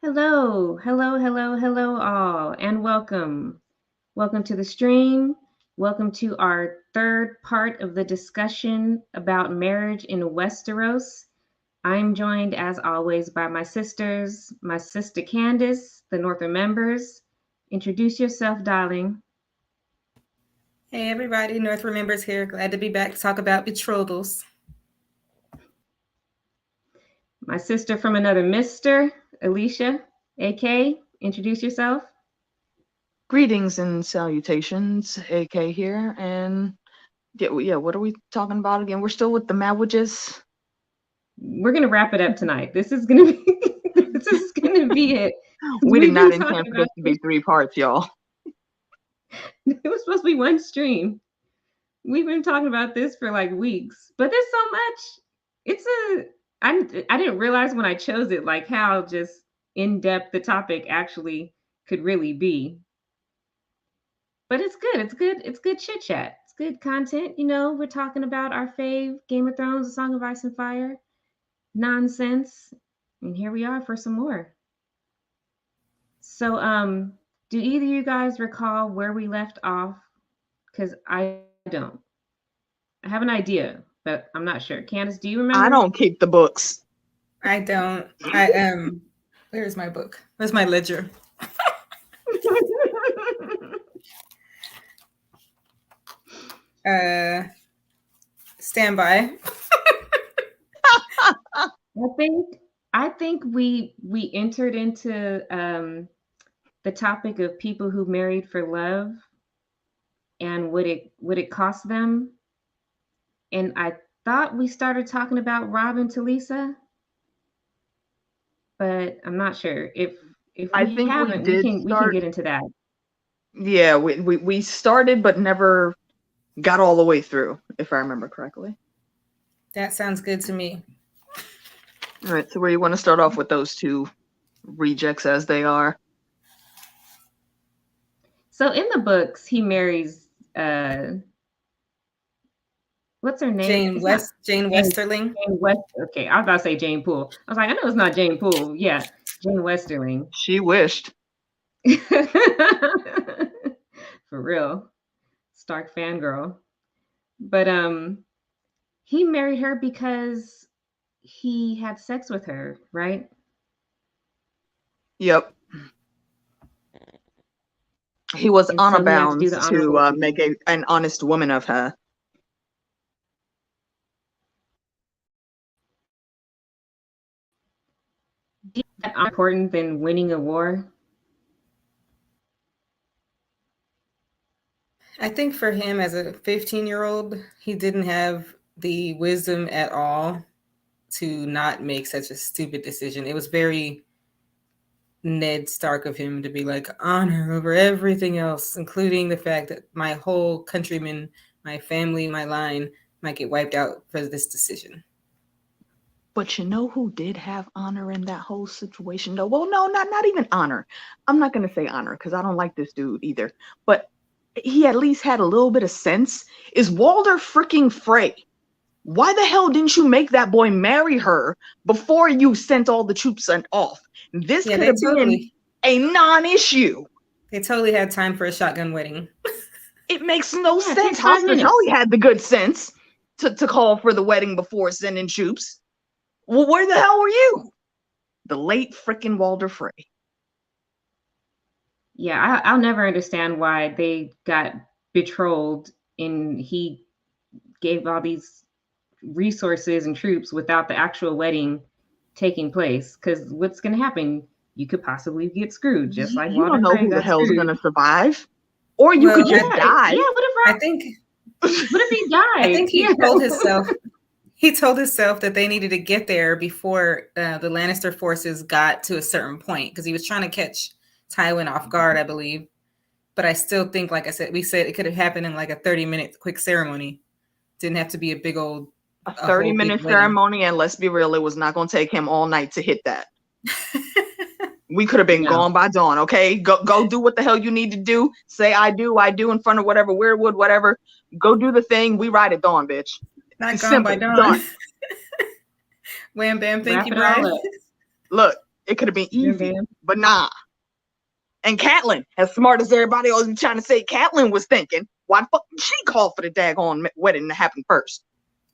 Hello, hello, hello, hello, all, and welcome. Welcome to the stream. Welcome to our third part of the discussion about marriage in Westeros. I'm joined, as always, by my sisters, my sister Candace, the Northern members. Introduce yourself, darling. Hey everybody, North Remembers here. Glad to be back to talk about betrothals. My sister from another mister, Alicia, AK. Introduce yourself. Greetings and salutations, AK here, and yeah, what are we talking about again? We're still with the marriages. We're gonna wrap it up tonight. This is gonna be it. We did We've not been intend talking for about this to be 3 parts, y'all. it was supposed to be one stream. We've been talking about this for like weeks, but there's so much. I didn't realize when I chose it like how just in depth the topic actually could really be. But it's good. It's good. It's good chit chat. It's good content. We're talking about our fave Game of Thrones, A Song of Ice and Fire, nonsense, and here we are for some more. So, do either of you guys recall where we left off? Because I don't. I have an idea, but I'm not sure. Candace, do you remember? I don't keep the books. I don't. Where's my book? Where's my ledger? Stand by. I think we entered into the topic of people who married for love and would it cost them. And I thought we started talking about Rob and Talisa, but I'm not sure. If I we think haven't, we we can get into that. Yeah, we started but never got all the way through, if I remember correctly. That sounds good to me. All right, so where you want to start off with those two rejects as they are? So in the books, he marries what's her name? Jane Westerling. Jane West. Okay, I was about to say Jane Poole. I was like, I know it's not Jane Poole. Yeah, Jane Westerling. She wished. For real, Stark fangirl. But he married her because he had sex with her, right? Yep. He was And honor so he had to bound do the to honorable make an honest woman of her. Is that important than winning a war? I think for him as a 15-year-old, he didn't have the wisdom at all to not make such a stupid decision. It was very Ned Stark of him to be like, honor over everything else, including the fact that my whole countrymen, my family, my line might get wiped out for this decision. But you know who did have honor in that whole situation, though? Well, no, not even honor. I'm not going to say honor because I don't like this dude either. But he at least had a little bit of sense. Is Walder freaking Frey? Why the hell didn't you make that boy marry her before you sent all the troops sent off? This could have been a non-issue. They totally had time for a shotgun wedding. It makes no sense. Hospitality had the good sense to call for the wedding before sending troops. Well, where the hell were you? The late frickin' Walder Frey. Yeah, I'll never understand why they got betrothed and he gave all these resources and troops without the actual wedding taking place. Because what's going to happen? You could possibly get screwed, just like you don't know who the hell's going to survive, or you could just die. Yeah, what if he died? I think he told himself. He told himself that they needed to get there before the Lannister forces got to a certain point because he was trying to catch Tywin off guard, I believe. But I still think, like I said, we said it could have happened in like a 30-minute quick ceremony. Didn't have to be a big old... A 30-minute ceremony, and let's be real, it was not going to take him all night to hit that. We could have been gone by dawn, okay? Go do what the hell you need to do. Say I do in front of whatever, weirwood, whatever. Go do the thing. We ride at dawn, bitch. Not gone by dawn. Wham bam, thank you, Brian. Look, It could have been Sure, easy, damn. but nah. And Catelyn, as smart as everybody else was trying to say Catelyn was thinking, why the fuck did she call for the daggone wedding to happen first?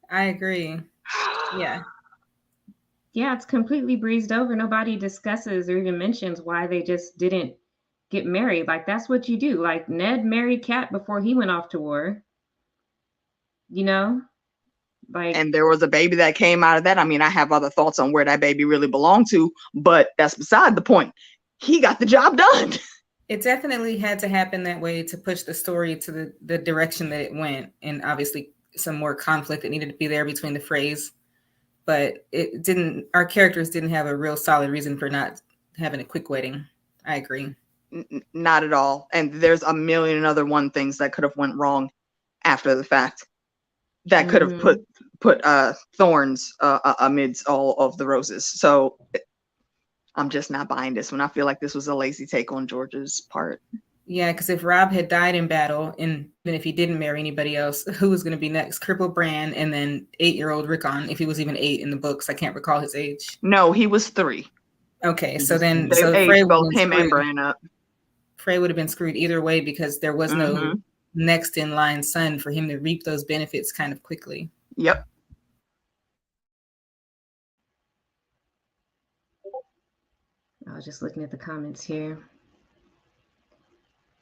I agree. Yeah. Yeah, it's completely breezed over. Nobody discusses or even mentions why they just didn't get married. Like, that's what you do. Like, Ned married Kat before he went off to war. You know? Like, And there was a baby that came out of that. I mean, I have other thoughts on where that baby really belonged to, but that's beside the point. He got the job done. It definitely had to happen that way to push the story to the direction that it went. And obviously some more conflict that needed to be there between the Freys. But it didn't, our characters didn't have a real solid reason for not having a quick wedding. I agree. Not at all. And there's a million and other one things that could have went wrong after the fact. That could have put thorns amidst all of the roses. So I'm just not buying this one. I feel like this was a lazy take on George's part. Yeah, because if Rob had died in battle, and even if he didn't marry anybody else, who was going to be next? Cripple Bran, and then 8-year-old Rickon, if he was even 8 in the books. I can't recall his age. No, he was 3. Okay, so then they aged both him and Bran up. Frey would have been screwed either way because there was no next in line son for him to reap those benefits kind of quickly. Yep. I was just looking at the comments here.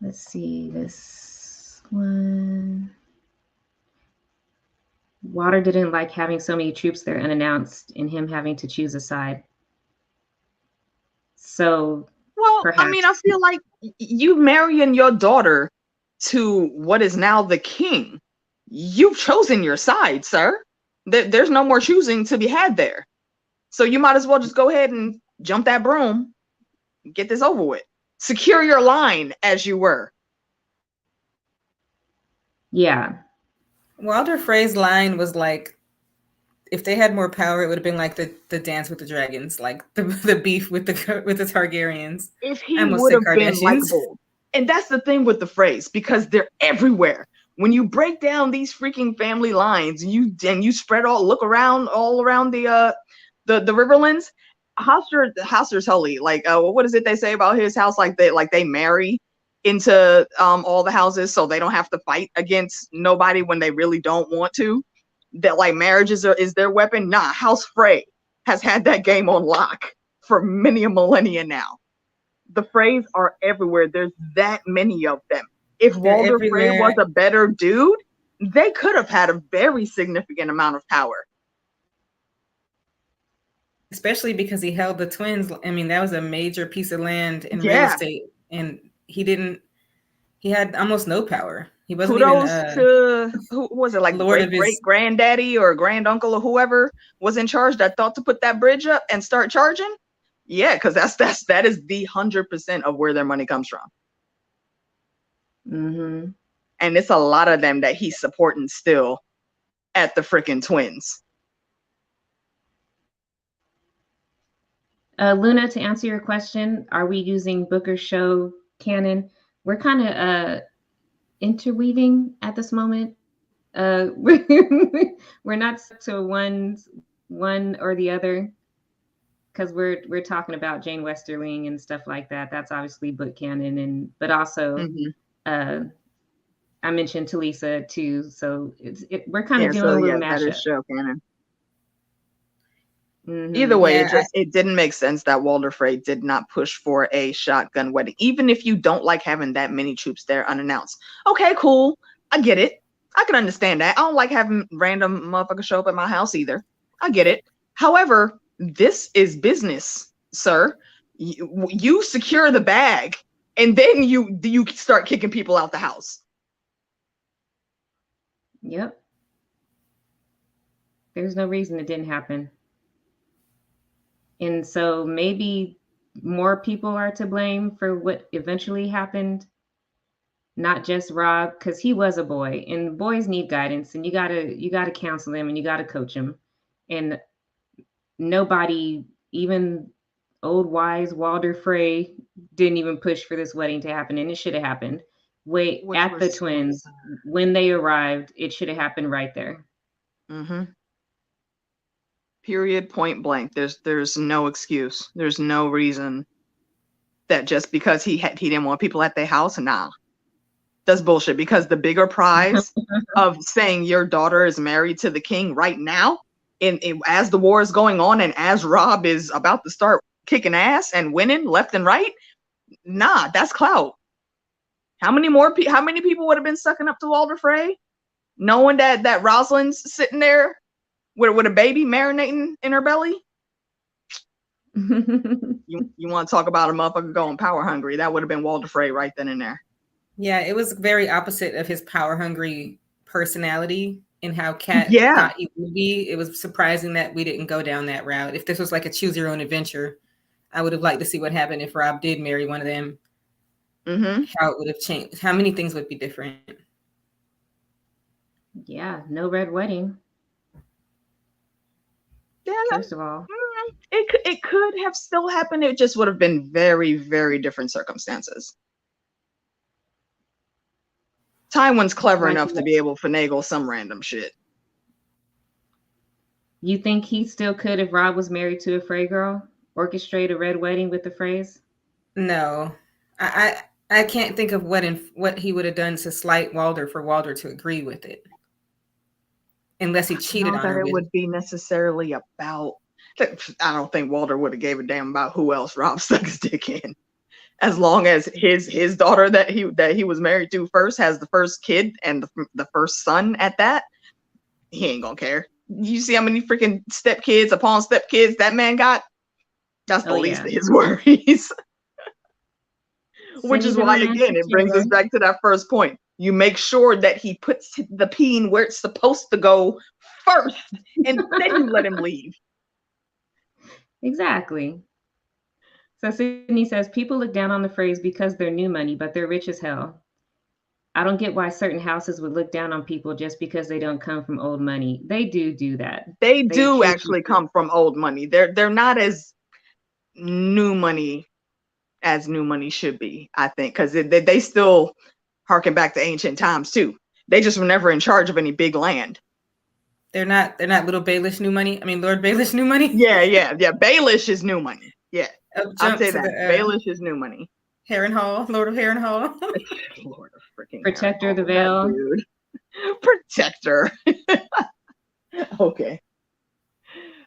Let's see this one. Water didn't like having so many troops there unannounced and him having to choose a side. So, well, perhaps. I mean, I feel like you marrying your daughter to what is now the king. You've chosen your side, sir. There's no more choosing to be had there. So you might as well just go ahead and jump that broom, get this over with. Secure your line as you were. Yeah. Walder Frey's line was like, if they had more power, it would have been like the Dance with the Dragons, like the beef with the Targaryens. If he would have been likable. And that's the thing with the Freys, because they're everywhere. When you break down these freaking family lines, you spread look around all around the Riverlands. Hoster's holy. Like what is it they say about his house? Like they marry into all the houses so they don't have to fight against nobody when they really don't want to. That like marriage is their weapon. Nah, House Frey has had that game on lock for many a millennia now. The Freys are everywhere. There's that many of them. If Walder Frey was a better dude, they could have had a very significant amount of power. Especially because he held the twins. I mean, that was a major piece of land and real estate, and he had almost no power. He wasn't Kudos to who was it, like great granddaddy or granduncle or whoever was in charge that thought to put that bridge up and start charging. Yeah, because that is the 100% of where their money comes from. And it's a lot of them that he's supporting still at the freaking twins. Luna, to answer your question, are we using Booker show canon? We're kind of interweaving at this moment. We're not to one or the other, because we're talking about Jane Westerling and stuff like that. That's obviously book canon, but also I mentioned Talisa too. So we're kind of doing a little mashup. That is show canon. Either way, it didn't make sense that Walder Frey did not push for a shotgun wedding, even if you don't like having that many troops there unannounced. Okay, cool. I get it. I can understand that. I don't like having random motherfuckers show up at my house either. I get it. However, this is business, sir. You secure the bag, and then you start kicking people out the house. Yep. There's no reason it didn't happen. And so maybe more people are to blame for what eventually happened, not just Rob, because he was a boy, and boys need guidance, and you gotta counsel them, and you gotta coach them. And nobody, even old wise Walder Frey, didn't even push for this wedding to happen, and it should have happened. At the twins, when they arrived, it should have happened right there. Period. Point blank. There's no excuse. There's no reason that just because he didn't want people at their house. Nah, that's bullshit. Because the bigger prize of saying your daughter is married to the king right now, as the war is going on and as Rob is about to start kicking ass and winning left and right, nah, that's clout. How many people would have been sucking up to Walder Frey, knowing that Rosalind's sitting there with a baby marinating in her belly? You want to talk about a motherfucker going power hungry? That would have been Walder Frey right then and there. Yeah, it was very opposite of his power hungry personality and how Kat Yeah. thought he would be. It was surprising that we didn't go down that route. If this was like a choose your own adventure, I would have liked to see what happened if Rob did marry one of them. Mm-hmm. How it would have changed. How many things would be different? Yeah, no red wedding. Yeah, First of all, it could have still happened. It just would have been very, very different circumstances. Tywin's clever enough to be able to finagle some random shit. You think he still could if Rob was married to a Frey girl? Orchestrate a red wedding with the Freys? No. I can't think of what he would have done to slight Walder for Walder to agree with it. Unless he cheated on her. It would be necessarily about. I don't think Walder would have gave a damn about who else Rob stuck his dick in. As long as his daughter that he was married to first has the first kid and the first son at that, he ain't gonna care. You see how many freaking stepkids upon stepkids that man got? That's the least of his worries. Which is why, again, it brings us back to that first point. You make sure that he puts the peen where it's supposed to go first, and then you let him leave. Exactly. So Sydney says, people look down on the Freys because they're new money, but they're rich as hell. I don't get why certain houses would look down on people just because they don't come from old money. They do that. They do actually come from old money. They're not as new money as new money should be, I think, because they still harken back to ancient times too. They just were never in charge of any big land. They're not little Baelish new money. I mean, Lord Baelish new money. Yeah. Baelish is new money. Yeah, I'll say that. Baelish is new money. Harrenhal, Lord of Harrenhal. Lord of freaking Protector of the Vale. Dude. Protector. Okay.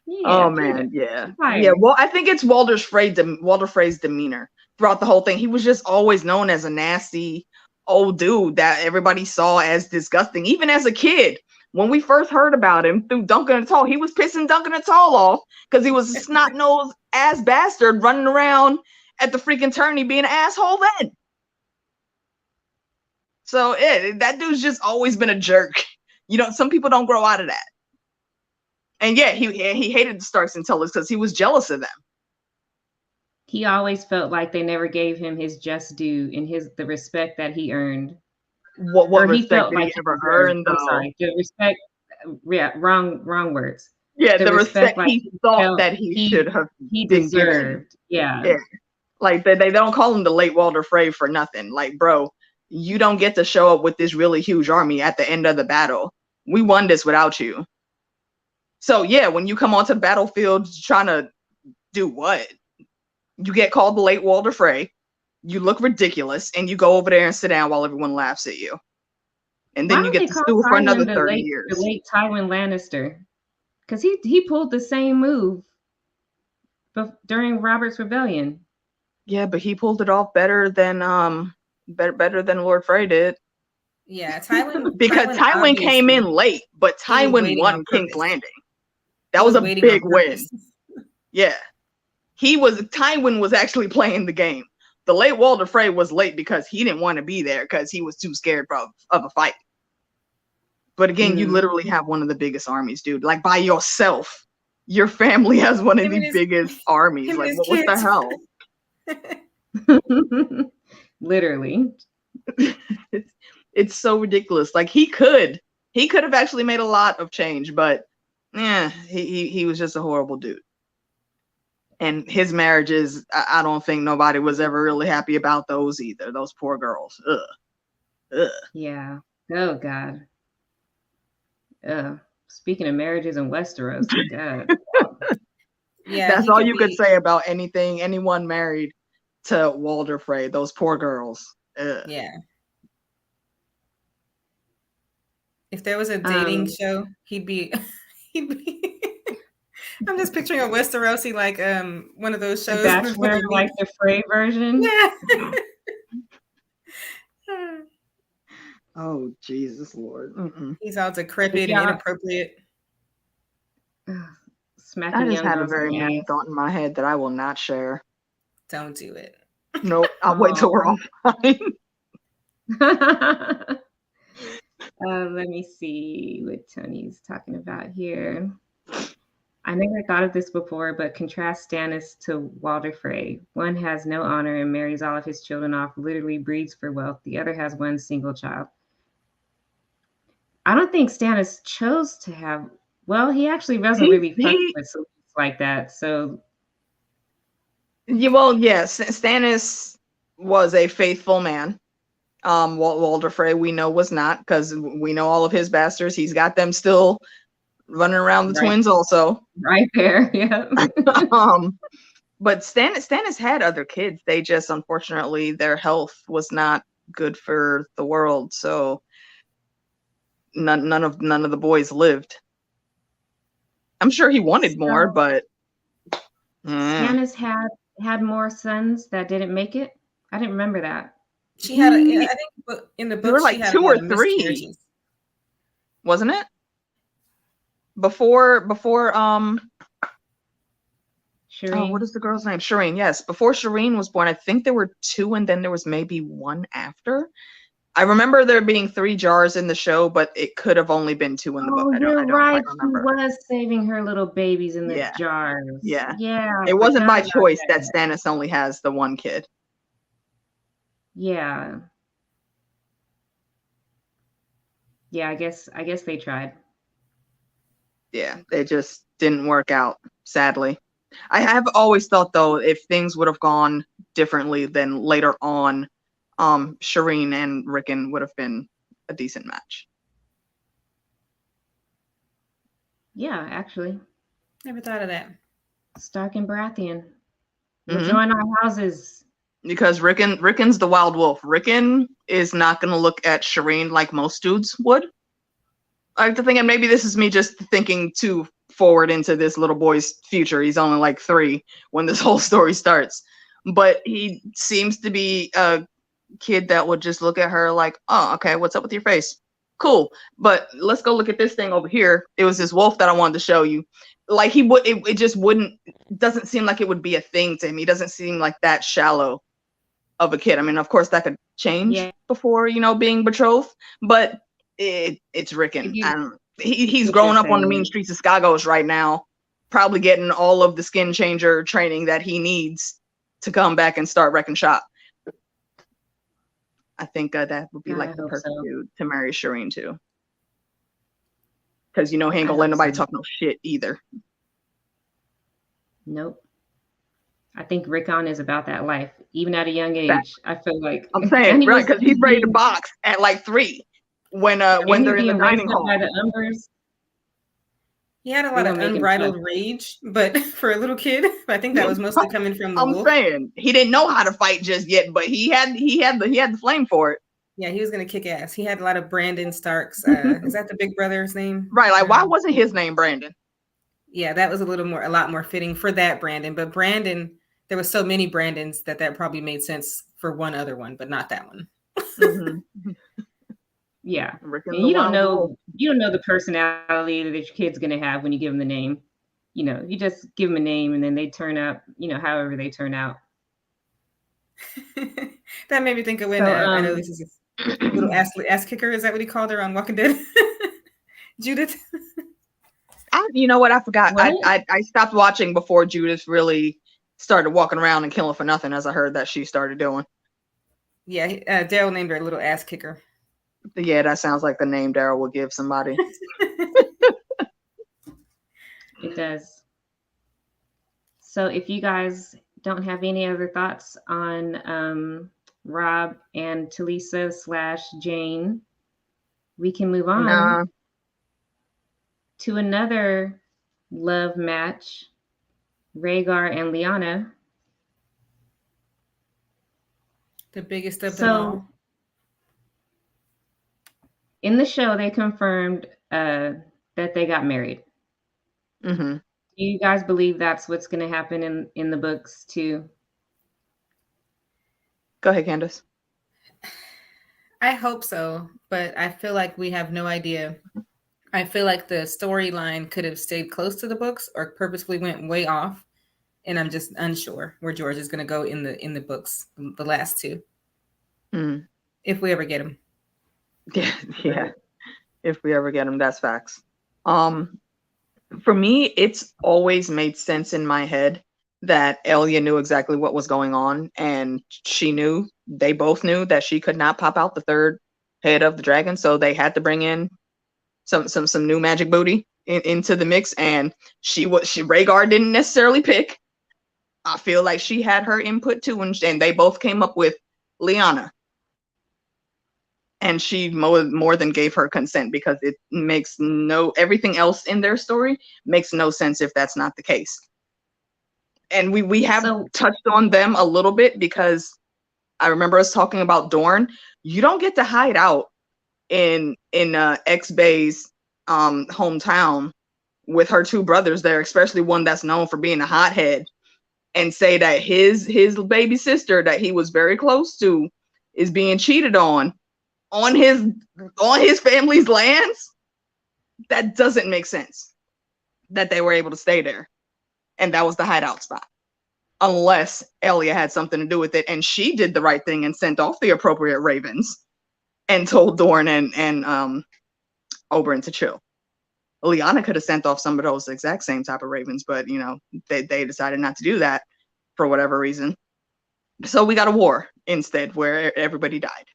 Yeah, oh man, yeah. Well, I think it's Walder Frey's demeanor throughout the whole thing. He was just always known as a nasty old dude that everybody saw as disgusting. Even as a kid, when we first heard about him through Duncan and Tall, he was pissing Duncan and Tall off because he was a snot-nosed ass bastard running around at the freaking tourney being an asshole then. So that dude's just always been a jerk. Some people don't grow out of that. And yeah, he hated the Starks and Tullys because he was jealous of them. He always felt like they never gave him his just due and the respect that he earned. What respect did he ever earn, though? I'm sorry, the respect. Yeah, wrong words. Yeah, the respect he thought that he should have been given. Yeah. Like they don't call him the late Walder Frey for nothing. Like, bro, you don't get to show up with this really huge army at the end of the battle. We won this without you. So yeah, when you come onto the battlefield trying to do what? You get called the late Walder Frey, you look ridiculous, and you go over there and sit down while everyone laughs at you. And then you get to stew for another 30 years. The late Tywin Lannister. Because he pulled the same move during Robert's Rebellion. Yeah, but he pulled it off better than Lord Frey did. Yeah, Tywin because Tywin came in late, but Tywin won King's Landing. That was a big win. Yeah. Tywin was actually playing the game. The late Walder Frey was late because he didn't want to be there because he was too scared of a fight. But again, you literally have one of the biggest armies, dude. Like by yourself. Your family has one of the biggest armies. Like what the hell? Literally. It's so ridiculous. Like he could have actually made a lot of change, but he was just a horrible dude. And his marriages, I don't think nobody was ever really happy about those either. Those poor girls. Ugh. Yeah. Oh God. Speaking of marriages in Westeros, God. Yeah, That's he all could you could be. say about anyone married to Walder Frey. Those poor girls. Ugh. Yeah. If there was a dating Um, show, he'd be. He'd be. I'm just picturing a Westerosi like one of those The shows when Bachelor, they like meet. the Frey version. Yeah. Oh Jesus Lord. Mm-mm. He's all If decrepit and y'all inappropriate. I smacking just young had a girls in very the mean ass. thought in my head that I will not share. Don't do it. Nope. I'll wait till we're offline. Let me see what Tony's talking about here. I never thought of this before, but contrast Stannis to Walder Frey. One has no honor and marries all of his children off, literally breeds for wealth. The other has one single child. I don't think Stannis chose to have. Well, he actually wasn't really fucking he with solutions like that. So well, yes, Stannis was a faithful man. Walder Frey, we know, was not, because we know all of his bastards. He's got them still running around the right, twins also. right there, yeah. But Stannis had other kids. They just, unfortunately, their health was not good for the world. So none of the boys lived. I'm sure he wanted more, So but Stannis had more sons that didn't make it. I didn't remember that. She had a. he I think in the there were book she like had two a lot or of three, miscarriages. wasn't it? Before oh, what Shireen. is the girl's name? Shireen, yes. Before Shireen was born, I think there were two, and then there was maybe one after. I remember there being 3 jars in the show, but it could have only been 2 in the book. Oh, I you're don't right. quite She remember. was saving her little babies in the Yeah, jars. yeah. Yeah, I It wasn't forgot by about choice that that. Stannis only has the one kid. Yeah. Yeah, I guess they tried. Yeah, it just didn't work out, sadly. I have always thought, though, if things would have gone differently, then later on, Shireen and Rickon would have been a decent match. Yeah, actually. Never thought of that. Stark and Baratheon will Mhm. join our houses. Because Rickon's the wild wolf. Rickon is not going to look at Shireen like most dudes would. I like to think, and maybe this is me just thinking too forward into this little boy's future. He's only like 3 when this whole story starts. But he seems to be a kid that would just look at her like, oh, okay, what's up with your face? Cool. But let's go look at this thing over here. It was this wolf that I wanted to show you. Like he would, it just wouldn't, doesn't seem like it would be a thing to him. He doesn't seem like that shallow of a kid. I mean, of course that could change Yeah. before, being betrothed, but it's Rickon. He's What growing you're up on the mean saying. streets of Skagos right now, probably getting all of the skin changer training that he needs to come back and start wrecking shop. I think that would be God, I like the hope perfect so. dude to marry Shireen to. Because he ain't I gonna let hope nobody so. talk no shit either. Nope. I think Rickon is about that life, even at a young That, age. I feel like, I'm and saying, right, because he's ready to box at like 3 when and he's they're in the being raised dining up hall. by the Umbers. He had a They lot of gonna make him unbridled tough. rage, but for a little kid, I think that was mostly coming from the I'm wolf. saying he didn't know how to fight just yet, but he had the flame for it. Yeah, he was gonna kick ass. He had a lot of Brandon Starks. Is that the big brother's name? Right, like why wasn't his name Brandon? Yeah, that was a lot more fitting for that Brandon. But Brandon, there was so many Brandons that probably made sense for one other one, but not that one. Mm-hmm. Yeah, Rickon's and the you don't wild wolf. know the personality that your kid's gonna have when you give them the name. You just give them a name and then they turn out, however they turn out. That made me think of when So, I know this is a little ass kicker. Is that what he called her on Walking Dead? Judith. You know what? I forgot. what? I stopped watching before Judith really started walking around and killing for nothing, as I heard that she started doing. Yeah, Daryl named her a little ass kicker. Yeah, that sounds like the name Daryl would give somebody. It does. So if you guys don't have any other thoughts on Rob and Talisa / Jane, we can move on. Nah. to another love match, Rhaegar and Lyanna. The biggest of them So all. in the show, they confirmed that they got married. Mm-hmm. Do you guys believe that's what's going to happen in the books too? Go ahead, Candace. I hope so, but I feel like we have no idea. I feel like the storyline could have stayed close to the books or purposefully went way off, and I'm just unsure where George is going to go in the books, the last two, Mm. if we ever get them. Yeah, yeah. If we ever get them, that's facts. For me, it's always made sense in my head that Elia knew exactly what was going on, and they both knew that she could not pop out the third head of the dragon, so they had to bring in some new magic booty into the mix, and Rhaegar didn't necessarily pick. I feel like she had her input too, and they both came up with Lyanna. And she more than gave her consent, because it makes everything else in their story makes no sense if that's not the case. And we have touched on them a little bit, because I remember us talking about Dorne. You don't get to hide out in X-Bay's hometown with her two brothers there, especially one that's known for being a hothead, and say that his baby sister that he was very close to is being cheated on his family's lands. That doesn't make sense that they were able to stay there, and that was the hideout spot, unless Elia had something to do with it, and she did the right thing and sent off the appropriate ravens and told Dorne and Oberyn to chill. Lyanna could have sent off some of those exact same type of ravens, but they decided not to do that for whatever reason. So we got a war instead where everybody died.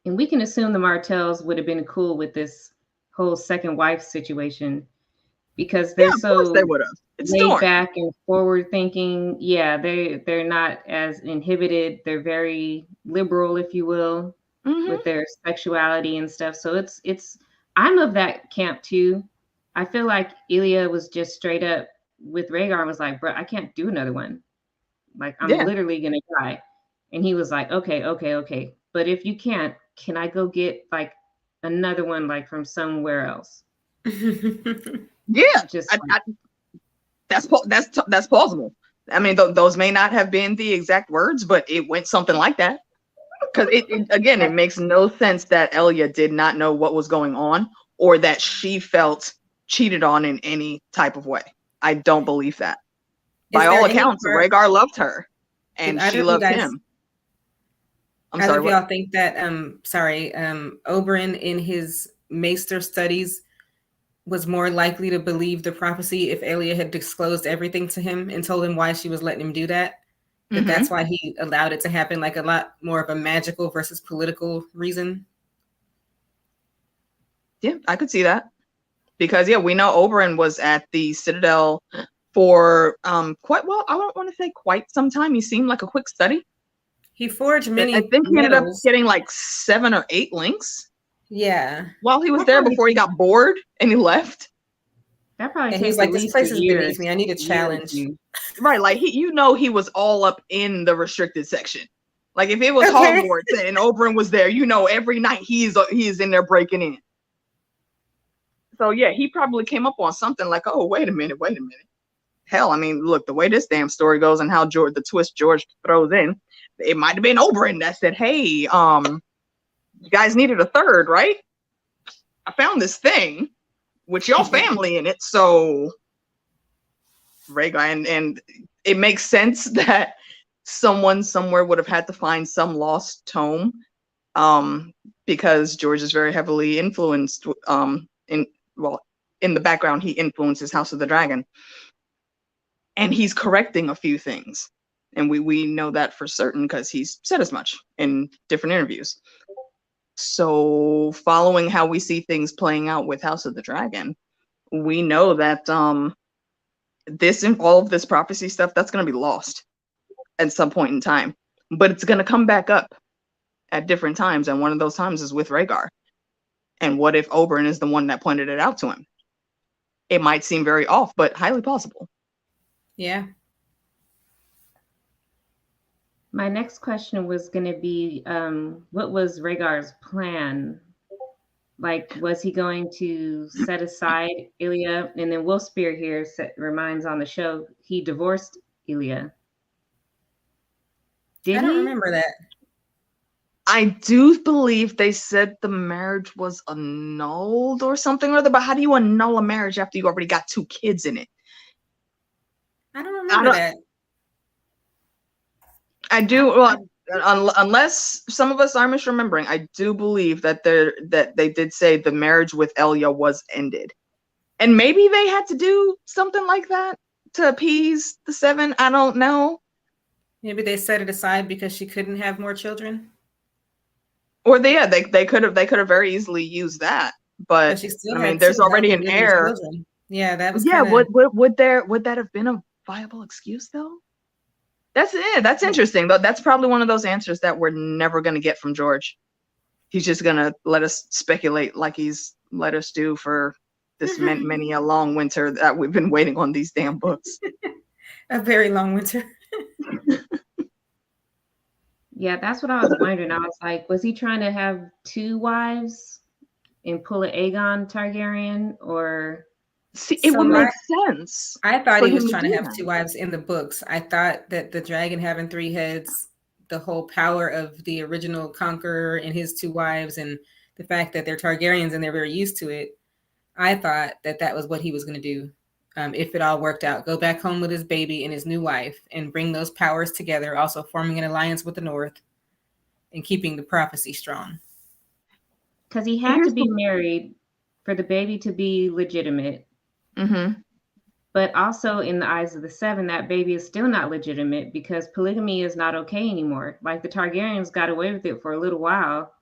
And we can assume the Martells would have been cool with this whole second wife situation, because they're so laid back and forward thinking. Yeah, they're not as inhibited. They're very liberal, if you will, with their sexuality and stuff. So it's I'm of that camp too. I feel like Elia was just straight up with Rhaegar and was like, bro, I can't do another one. Like, I'm literally gonna die. And he was like, okay. But if you can't, can I go get like another one, like from somewhere else? Yeah, just that's plausible. I mean, those may not have been the exact words, but it went something like that. Because it makes no sense that Elia did not know what was going on, or that she felt cheated on in any type of way. I don't believe that. By all accounts, Rhaegar loved her, and she loved him. Either of y'all think that Oberyn in his Maester studies was more likely to believe the prophecy if Elia had disclosed everything to him and told him why she was letting him do that? That's why he allowed it to happen, like a lot more of a magical versus political reason? Yeah, I could see that. Because, we know Oberyn was at the Citadel for quite, well, I don't want to say quite some time. He seemed like a quick study. He forged many. I think he ended up getting like 7 or 8 links. Yeah. While he was there before he got bored and he left. That probably takes he's like, this place is beneath me. I need a challenge. Right, like he was all up in the restricted section. Like if it was Hogwarts and Oberyn was there, every night he is in there breaking in. So yeah, he probably came up on something like, oh, wait a minute. Hell, I mean, look, the way this damn story goes and how the twist George throws in, it might have been Oberyn that said, hey, you guys needed a third, right? I found this thing with your family in it, so Rhaegar, and it makes sense that someone somewhere would have had to find some lost tome, because George is very heavily influenced. In the background, he influences House of the Dragon, and he's correcting a few things, and we know that for certain because he's said as much in different interviews. So following how we see things playing out with House of the Dragon, we know that all of this prophecy stuff, that's going to be lost at some point in time, but it's going to come back up at different times, and one of those times is with Rhaegar. And what if Oberyn is the one that pointed it out to him? It might seem very off, but highly possible. Yeah. My next question was going to be, what was Rhaegar's plan? Like, was he going to set aside Ilya? And then Wolfspear here reminds on the show he divorced Ilya. Did I don't he? remember that. I do believe they said the marriage was annulled or something or other, but how do you annul a marriage after you already got 2 kids in it? I don't remember that. I do, well, unless some of us are misremembering, I do believe that they did say the marriage with Elia was ended. And maybe they had to do something like that to appease the 7. I don't know. Maybe they set it aside because she couldn't have more children. Or they could have very easily used that. But she still I mean, there's already an heir. Yeah, that was would that have been a viable excuse though? That's it. That's interesting. But that's probably one of those answers that we're never going to get from George. He's just going to let us speculate like he's let us do for this many a long winter that we've been waiting on these damn books. A very long winter. Yeah, that's what I was wondering. I was like, was he trying to have 2 wives and pull an Aegon Targaryen, or? See, it would make sense. I thought he was trying to have 2 wives in the books. I thought that the dragon having 3 heads, the whole power of the original conqueror and his 2 wives, and the fact that they're Targaryens and they're very used to it, I thought that was what he was going to do. If it all worked out, go back home with his baby and his new wife and bring those powers together, also forming an alliance with the North and keeping the prophecy strong. Because he had to be married for the baby to be legitimate. Mm-hmm. But also in the eyes of the 7, that baby is still not legitimate because polygamy is not okay anymore. Like the Targaryens got away with it for a little while,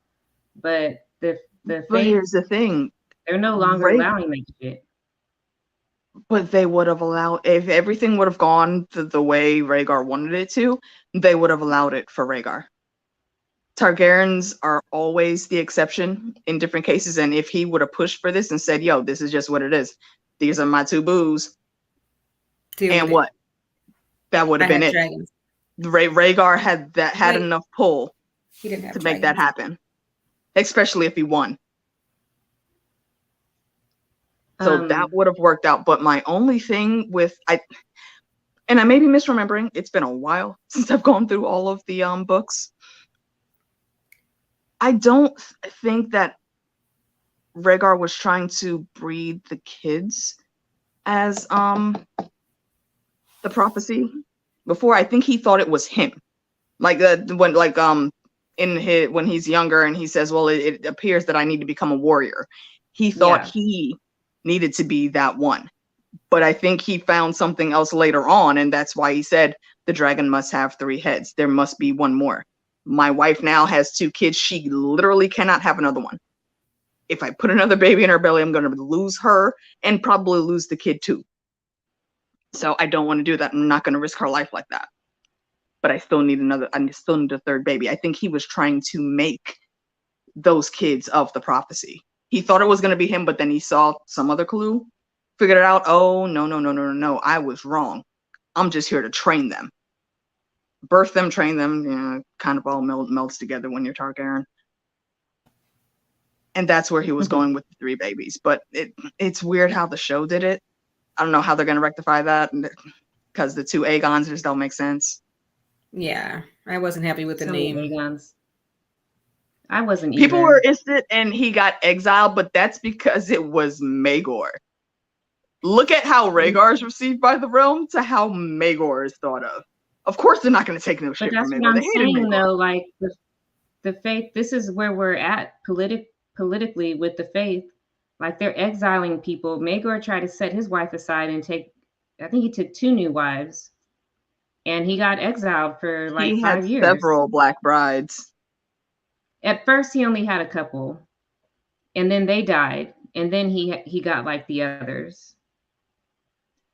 but the But here's the thing. They're no longer allowing that shit. But they would have allowed, if everything would have gone the way Rhaegar wanted it to, they would have allowed it for Rhaegar. Targaryens are always the exception in different cases, and if he would have pushed for this and said, yo, this is just what it is. These are my 2 boos. And what? That would have been it. Rhaegar had enough pull to make that happen. Especially if he won. So that would have worked out. But my only thing with and I may be misremembering, it's been a while since I've gone through all of the books. I don't think that Rhaegar was trying to breed the kids as the prophecy before. I think he thought it was him. Like when he's younger and he says, well, it appears that I need to become a warrior. He thought he needed to be that one. But I think he found something else later on, and that's why he said the dragon must have 3 heads. There must be one more. My wife now has 2 kids. She literally cannot have another one. If I put another baby in her belly, I'm going to lose her and probably lose the kid too. So I don't want to do that. I'm not going to risk her life like that. But I still need a 3rd baby. I think he was trying to make those kids of the prophecy. He thought it was going to be him, but then he saw some other clue, figured it out. Oh, no. I was wrong. I'm just here to train them. Birth them, train them, kind of all melds together when you're Targaryen. And that's where he was going with the 3 babies. But it's weird how the show did it. I don't know how they're going to rectify that because the 2 Aegons just don't make sense. Yeah, I wasn't happy with the name. Aegons. I wasn't either. People were instant and he got exiled, but that's because it was Maegor. Look at how Rhaegar is received by the realm to how Maegor is thought of. Of course they're not going to take no shit from Maegor. But that's what I'm saying, though, like the faith, this is where we're at politically with the faith. Like they're exiling people. Maegor tried to set his wife aside and I think he took 2 new wives. And he got exiled for like 5 years. He had several black brides. At first, he only had a couple, and then they died, and then he got like the others.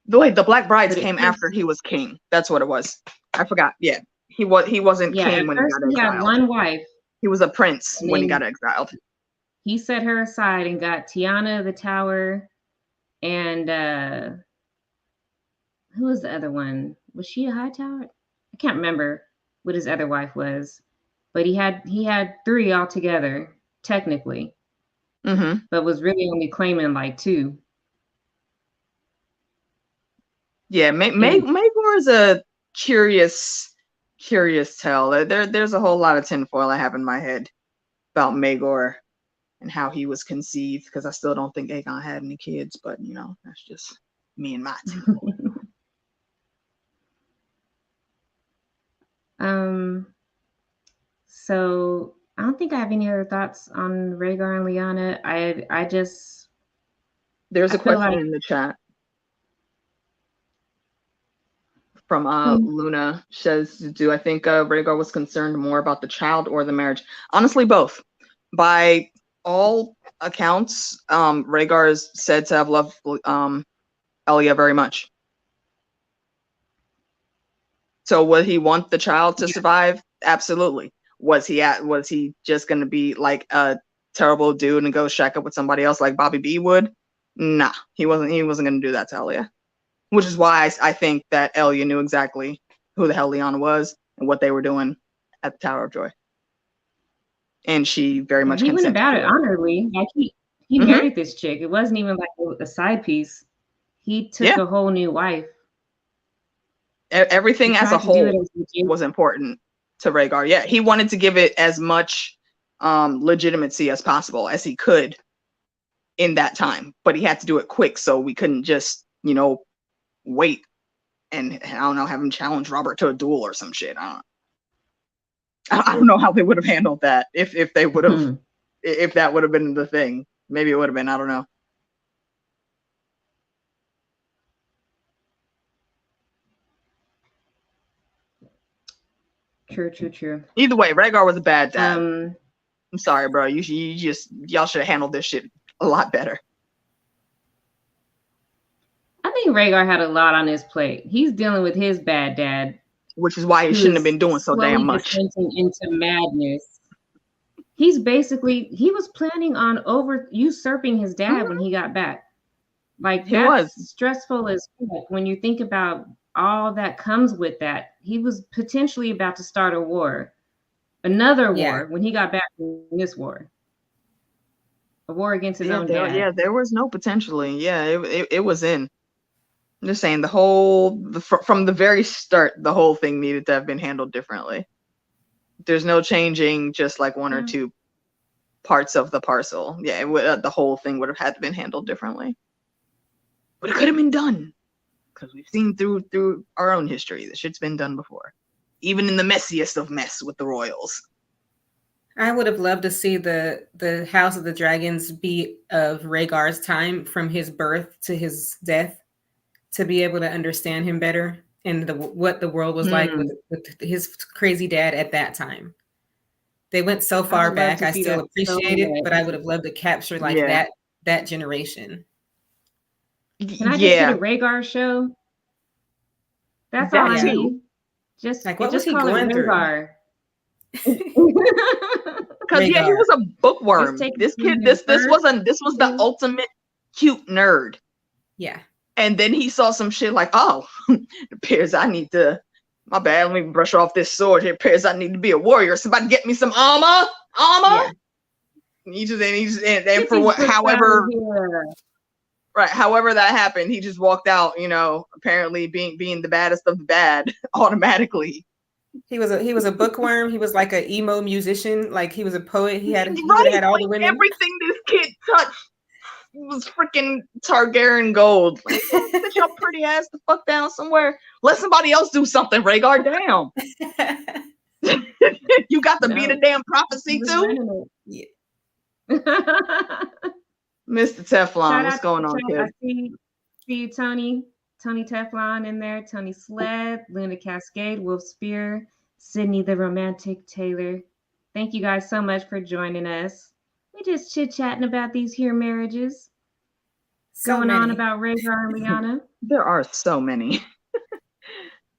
Wait, the black brides came after he was king. That's what it was. I forgot. Yeah, he wasn't king when he got exiled. He had 1 wife. He was a prince when he got exiled. he set her aside and got Tiana the Tower and who was the other one? Was she a High Tower? I can't remember what his other wife was, but he had 3 altogether technically, but was really only claiming like 2. Yeah, Maegor is a curious tale. There's a whole lot of tinfoil I have in my head about Maegor and how he was conceived, because I still don't think Aegon had any kids, but that's just me and my tinfoil. So I don't think I have any other thoughts on Rhaegar and Lyanna. I just there's a question in the chat from Luna. Says, do I think Rhaegar was concerned more about the child or the marriage? Honestly, both. By all accounts, Rhaegar is said to have loved Elia very much. So would he want the child to survive? Absolutely. Was he just going to be like a terrible dude and go shack up with somebody else like Bobby B would? Nah, he wasn't going to do that to Elia. Which is why I think that Elia knew exactly who the hell Lyanna was and what they were doing at the Tower of Joy. And she very much he went about it honorably. Like he married this chick. It wasn't even like a side piece. He took a whole new wife. Everything as a whole was important to Rhaegar. Yeah, he wanted to give it as much legitimacy as possible as he could in that time, but he had to do it quick, so we couldn't just wait and I don't know, have him challenge Robert to a duel or some shit. I don't know how they would have handled that if they would have if that would have been the thing. Maybe it would have been. I don't know. True. Either way, Rhaegar was a bad dad. I'm sorry, bro. Y'all should have handled this shit a lot better. I think Rhaegar had a lot on his plate. He's dealing with his bad dad, which is why he shouldn't have been doing so damn much. Into madness. He was planning on usurping his dad when he got back. Like that's stressful as fuck when you think about all that comes with that. He was potentially about to start a war, another war when he got back from this war. A war against his own dad. Yeah, there was no potentially. Yeah, it was in. I'm just saying from the very start, the whole thing needed to have been handled differently. There's no changing just like one or two parts of the parcel. Yeah, the whole thing would have had to been handled differently. But it could have been done. Because we've seen through our own history, this shit's been done before. Even in the messiest of mess with the royals. I would have loved to see the House of the Dragons be of Rhaegar's time from his birth to his death, to be able to understand him better and what the world was like with his crazy dad at that time. They went so far back. I still appreciate it, but I would have loved to capture that generation. Can I just get a Rhaegar show? That's all I need. Just like what was he going through? Because he was a bookworm. This kid, this was the ultimate cute nerd. Yeah. And then he saw some shit like, oh, it appears I need to. My bad. Let me brush off this sword. It appears I need to be a warrior. Somebody get me some armor. Yeah. And for however. Right, however that happened, he just walked out, apparently being the baddest of the bad automatically. He was a bookworm. He was like an emo musician. Like he was a poet. He had all the women. Everything this kid touched was freaking Targaryen gold. Like, put your pretty ass the fuck down somewhere. Let somebody else do something, Rhaegar. Damn. You got to be the damn prophecy too? Yeah. Mr. Teflon, what's going on, kid? I see Tony Teflon in there, Tony Sled, Luna Cascade, Wolf Spear, Sydney the Romantic, Taylor. Thank you guys so much for joining us. We're just chit-chatting about these here marriages. Going on about Rhaegar and Lyanna. There are so many.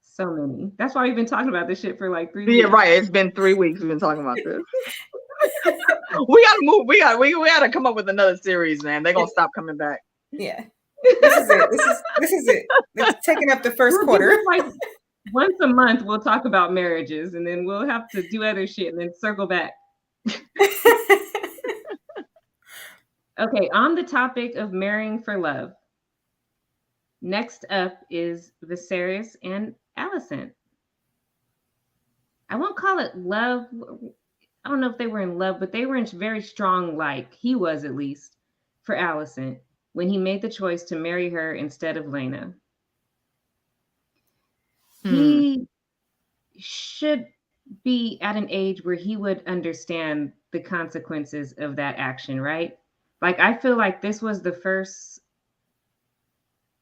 So many. That's why we've been talking about this shit for like 3 weeks. Yeah, right. It's been 3 weeks we've been talking about this. We gotta move. We gotta come up with another series, man. They're gonna stop coming back. Yeah. This is it. This is it. It's taking up the first We'll quarter. do this like once a month. We'll talk about marriages, and then we'll have to do other shit, and then circle back. Okay, on the topic of marrying for love. Next up is Viserys and Alicent. I won't call it love. I don't know if they were in love, but they were in very strong like. He was, at least, for Alicent when he made the choice to marry her instead of Lena. He should be at an age where he would understand the consequences of that action, right? Like, I feel like this was the first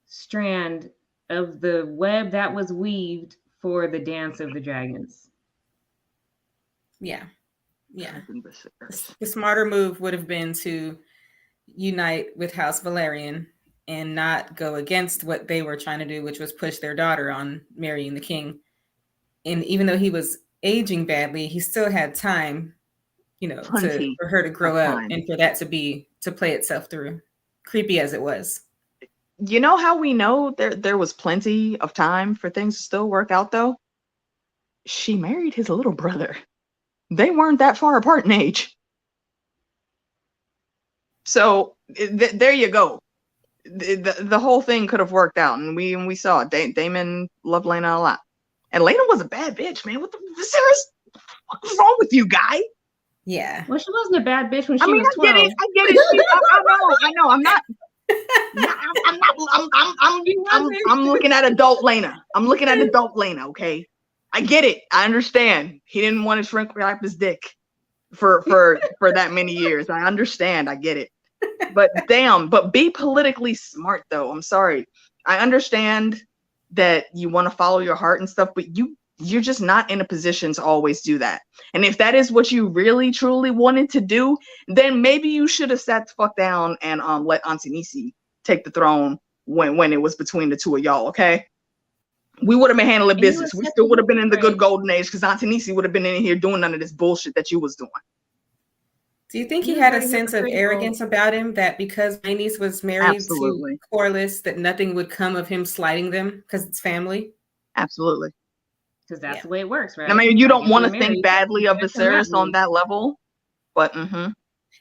strand of the web that was weaved for the Dance of the Dragons. Yeah. The smarter move would have been to unite with House Valerian and not go against what they were trying to do, which was push their daughter on marrying the king. And even though he was aging badly, he still had time, for her to grow up and for that to play itself through, creepy as it was. You know how we know there was plenty of time for things to still work out, though? She married his little brother. They weren't that far apart in age. So there you go. The whole thing could have worked out, and we saw it. Daemon loved Lena a lot. And Lena was a bad bitch, man. What was wrong with you, guy? Yeah. Well, she wasn't a bad bitch when she was 12. I get it. I know. I'm not. I'm looking at adult Lena. I'm looking at adult Lena. Okay, I get it. I understand. He didn't want to shrink wrap his dick for that many years. I understand. I get it. But damn. But be politically smart, though. I'm sorry. I understand that you want to follow your heart and stuff, but you're just not in a position to always do that. And if that is what you really truly wanted to do, then maybe you should have sat the fuck down and let Auntie Nisi take the throne when it was between the two of y'all, okay? We would have been handling business. We still would have been in the good golden age because Auntie Nisi would have been in here doing none of this bullshit that you was doing. Do you think he had a sense of arrogance about him that because my niece was married to Corlys that nothing would come of him slighting them because it's family? Absolutely. Because that's the way it works, right? I mean, you don't want to think badly of Viserys on that level, but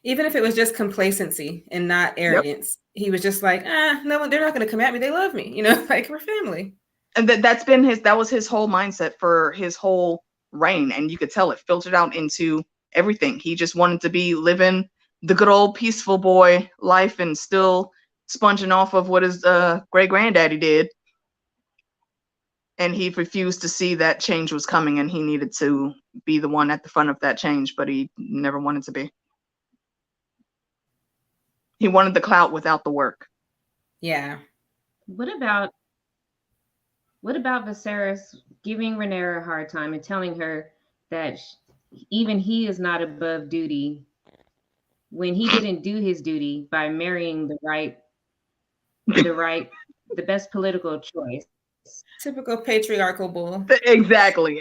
even if it was just complacency and not arrogance, he was just like, no, they're not going to come at me. They love me, like we're family. And that was his whole mindset for his whole reign, and you could tell it filtered out into everything. He just wanted to be living the good old peaceful boy life and still sponging off of what his great granddaddy did. And he refused to see that change was coming, and he needed to be the one at the front of that change, but he never wanted to be. He wanted the clout without the work. Yeah. What about Viserys giving Rhaenyra a hard time and telling her that even he is not above duty when he didn't do his duty by marrying the best political choice? Typical patriarchal bull. Exactly.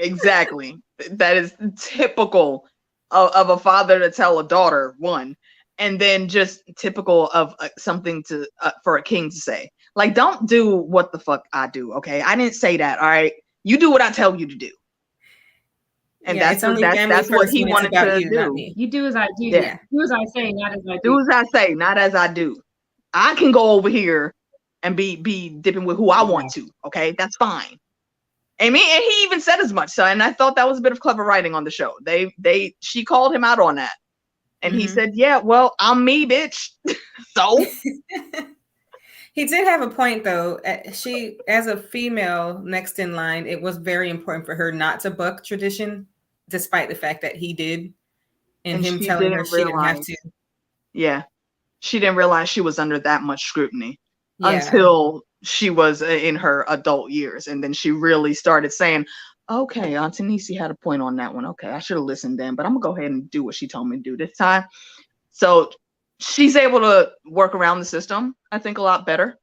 That is typical of a father to tell a daughter, one, and then just typical of something to for a king to say. Like, don't do what the fuck I do, okay? I didn't say that, all right? You do what I tell you to do. And that's what he wanted to do. You do as I do. Yeah. Do as I say, not as I do. Do as I say, not as I do. I can go over here and be dipping with who I want to. Okay, that's fine. And he even said as much. So, and I thought that was a bit of clever writing on the show. She called him out on that, and he said, "Yeah, well, I'm me, bitch." So he did have a point, though. She, as a female next in line, it was very important for her not to buck tradition, despite the fact that he did, and him telling her she didn't have to. Yeah, she didn't realize she was under that much scrutiny. Until she was in her adult years. And then she really started saying, okay, Auntie Nisi had a point on that one. Okay, I should have listened then, but I'm going to go ahead and do what she told me to do this time. So she's able to work around the system, I think, a lot better.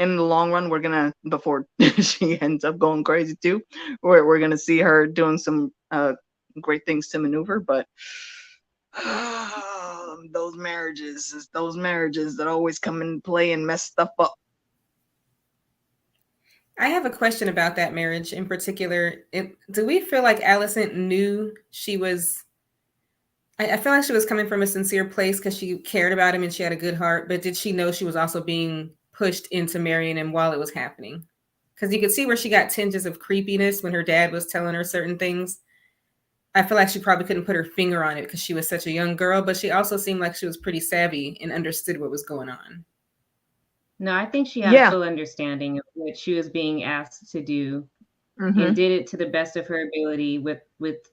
In the long run, we're going to, before she ends up going crazy too, we're going to see her doing some great things to maneuver. But those marriages, it's those marriages that always come in play and mess stuff up. I have a question about that marriage in particular. Do we feel like Alicent knew she was? I feel like she was coming from a sincere place because she cared about him and she had a good heart. But did she know she was also being pushed into marrying him while it was happening? Because you could see where she got tinges of creepiness when her dad was telling her certain things. I feel like she probably couldn't put her finger on it because she was such a young girl, but she also seemed like she was pretty savvy and understood what was going on. No, I think she had a full understanding of what she was being asked to do, and did it to the best of her ability with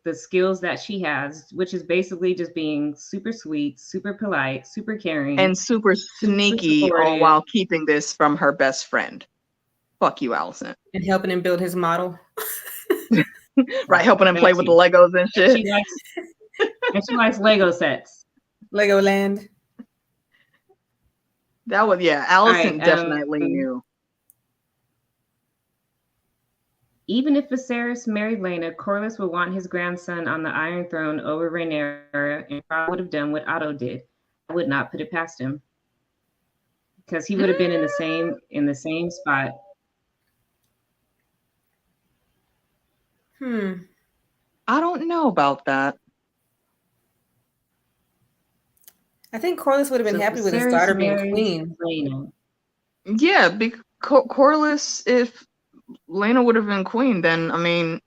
the skills that she has, which is basically just being super sweet, super polite, super caring, and super sneaky, all while keeping this from her best friend. Fuck you, Alicent. And helping him build his model. Right, helping him play with the Legos and shit. And she likes Lego sets. Legoland. That was, Alicent definitely knew. Even if Viserys married Laena, Corlys would want his grandson on the Iron Throne over Rhaenyra, and probably would have done what Otto did. I would not put it past him, because he would have been in the same spot. I don't know about that. I think Corlys would have been happy with his daughter being queen. Laena. Yeah, because Corlys, if Laena would have been queen, then I mean,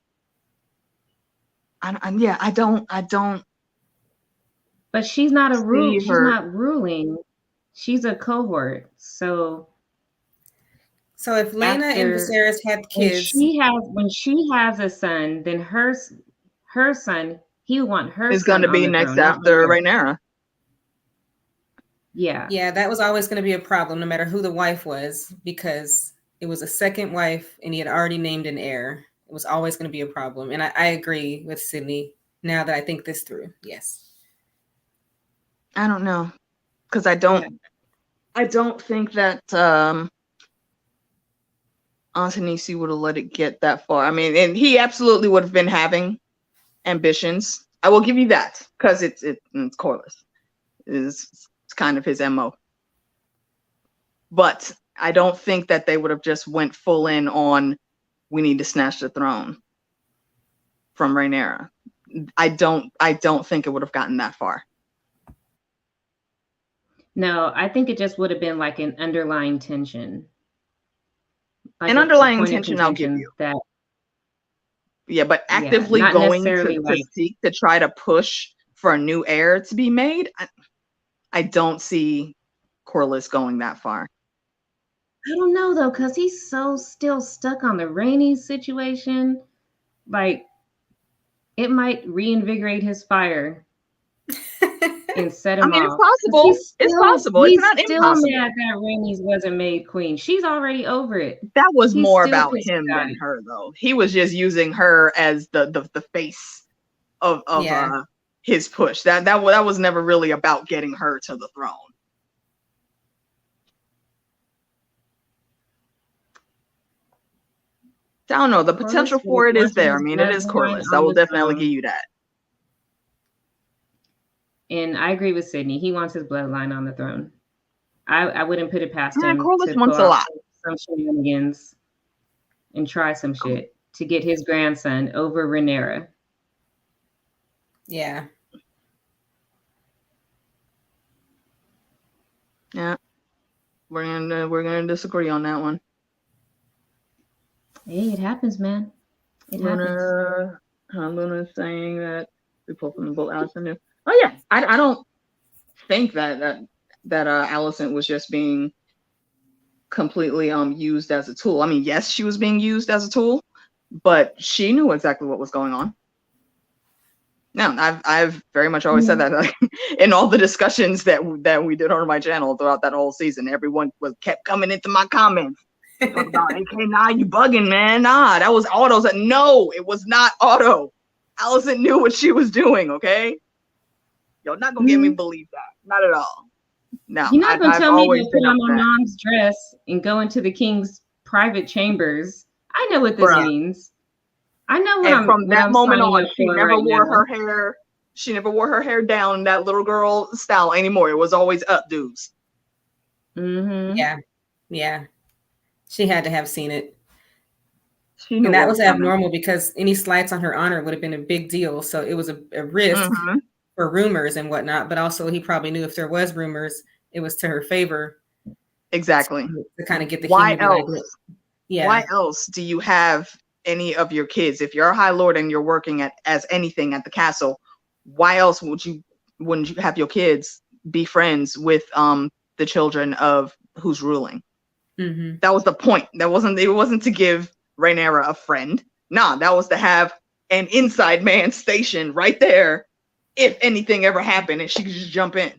I don't. But she's not a rule. She's not ruling. She's a cohort. So if Laena and Viserys had kids, when she has a son, then her son, he would want her. Is going to be next after Rhaenyra. Yeah, that was always going to be a problem, no matter who the wife was, because it was a second wife and he had already named an heir. It was always going to be a problem. And I agree with Sydney now that I think this through. Yes. I don't know. Because I don't think that Antonisi would have let it get that far. I mean, and he absolutely would have been having ambitions. I will give you that, because it's Corlys. It's kind of his MO. But I don't think that they would have just went full in on, we need to snatch the throne from Rhaenyra. I don't think it would have gotten that far. No, I think it just would have been like an underlying tension. Like an underlying tension, I'll give you that. Yeah, but actively going to seek to try to push for a new heir to be made, I don't see Corlys going that far. I don't know though, because he's so still stuck on the Rhaenys situation. Like, it might reinvigorate his fire and set him off. It's possible. It's possible. It's not impossible. He's still mad that Rhaenys wasn't made queen. She's already over it. That was more about him than her, though. He was just using her as the face of his push. That was never really about getting her to the throne. I don't know. The potential for it is there. I mean, it is Corlys. I will definitely give you that. And I agree with Sydney. He wants his bloodline on the throne. I wouldn't put it past him. Corlys wants a lot. Some shenanigans and try some shit to get his grandson over Rhaenyra. Yeah. Yeah. We're gonna disagree on that one. Hey, it happens, man. It happens. Luna's saying that we pulled from the boat Alicent knew. Oh yeah, I don't think that Alicent was just being completely used as a tool. I mean, yes, she was being used as a tool, but she knew exactly what was going on. No, I've very much always said that, like, in all the discussions that we did on my channel throughout that whole season. Everyone kept coming into my comments. About AK, nah, you bugging, man. Nah, that was Otto's. No, it was not Otto. Alicent knew what she was doing, okay? You're not gonna get me to believe that. Not at all. No. You're not gonna tell me to put on my mom's dress and go into the king's private chambers. I know what this means. I know what from that moment on, she never wore her hair. She never wore her hair down in that little girl style anymore. It was always up, dudes. Mm-hmm. Yeah. She had to have seen it. She knew And that what was was coming. abnormal because any slights on her honor would have been a big deal. So it was a risk for rumors and whatnot. But also, he probably knew if there was rumors, it was to her favor. Exactly. To kind of get the Why king to be else? like, yeah. Why else do you have any of your kids? If you're a High Lord and you're working as anything at the castle, why else wouldn't you have your kids be friends with the children of who's ruling? Mm-hmm. That was the point. It wasn't to give Rhaenyra a friend. Nah, that was to have an inside man stationed right there if anything ever happened and she could just jump in.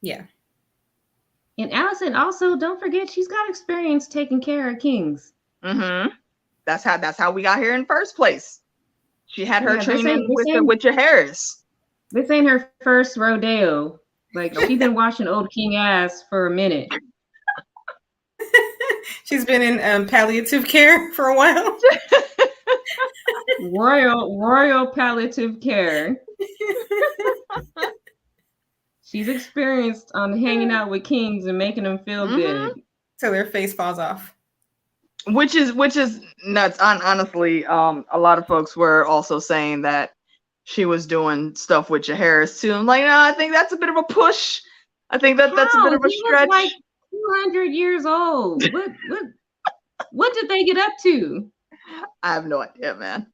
Yeah. And Allison also, don't forget, she's got experience taking care of kings. Mm-hmm. That's how we got here in the first place. She had her training with Jaehaerys. This ain't her first rodeo. Like, she's been watching old king ass for a minute. She's been in palliative care for a while. Royal palliative care. She's experienced on hanging out with kings and making them feel good. So their face falls off. Which is nuts. Honestly, a lot of folks were also saying that she was doing stuff with Jaehaerys too. I'm like, no, I think that's a bit of a push. I think that's a bit of a stretch. Was like 200 years old. What did they get up to? I have no idea, man.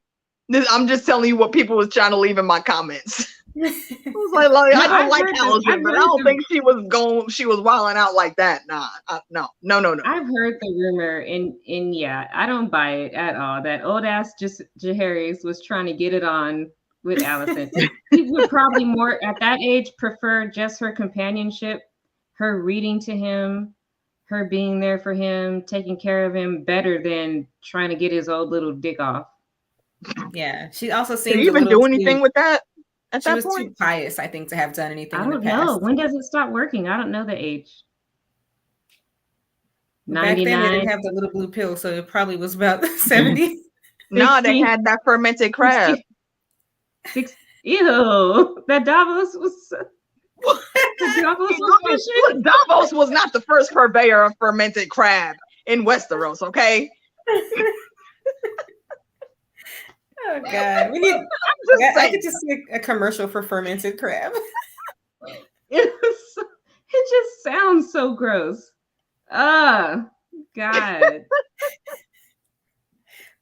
I'm just telling you what people was trying to leave in my comments. I was like, I don't like Allison, but I don't think she was wilding out like that. Nah, no. I've heard the rumor, and yeah, I don't buy it at all. That old ass Jaehaerys was trying to get it on with Allison. He would probably more at that age prefer just her companionship, her reading to him, her being there for him, taking care of him better than trying to get his old little dick off. Yeah, she also seems. Did you even do anything with that? She was too pious, I think, to have done anything. I don't know. When does it stop working? I don't know the age. Back then, they didn't have the little blue pill, so it probably was about 70. No, they had that fermented crab. Ew, that Davos was. Davos was not the first purveyor of fermented crab in Westeros, okay? Oh God, I could just see a commercial for fermented crab. It just sounds so gross. God.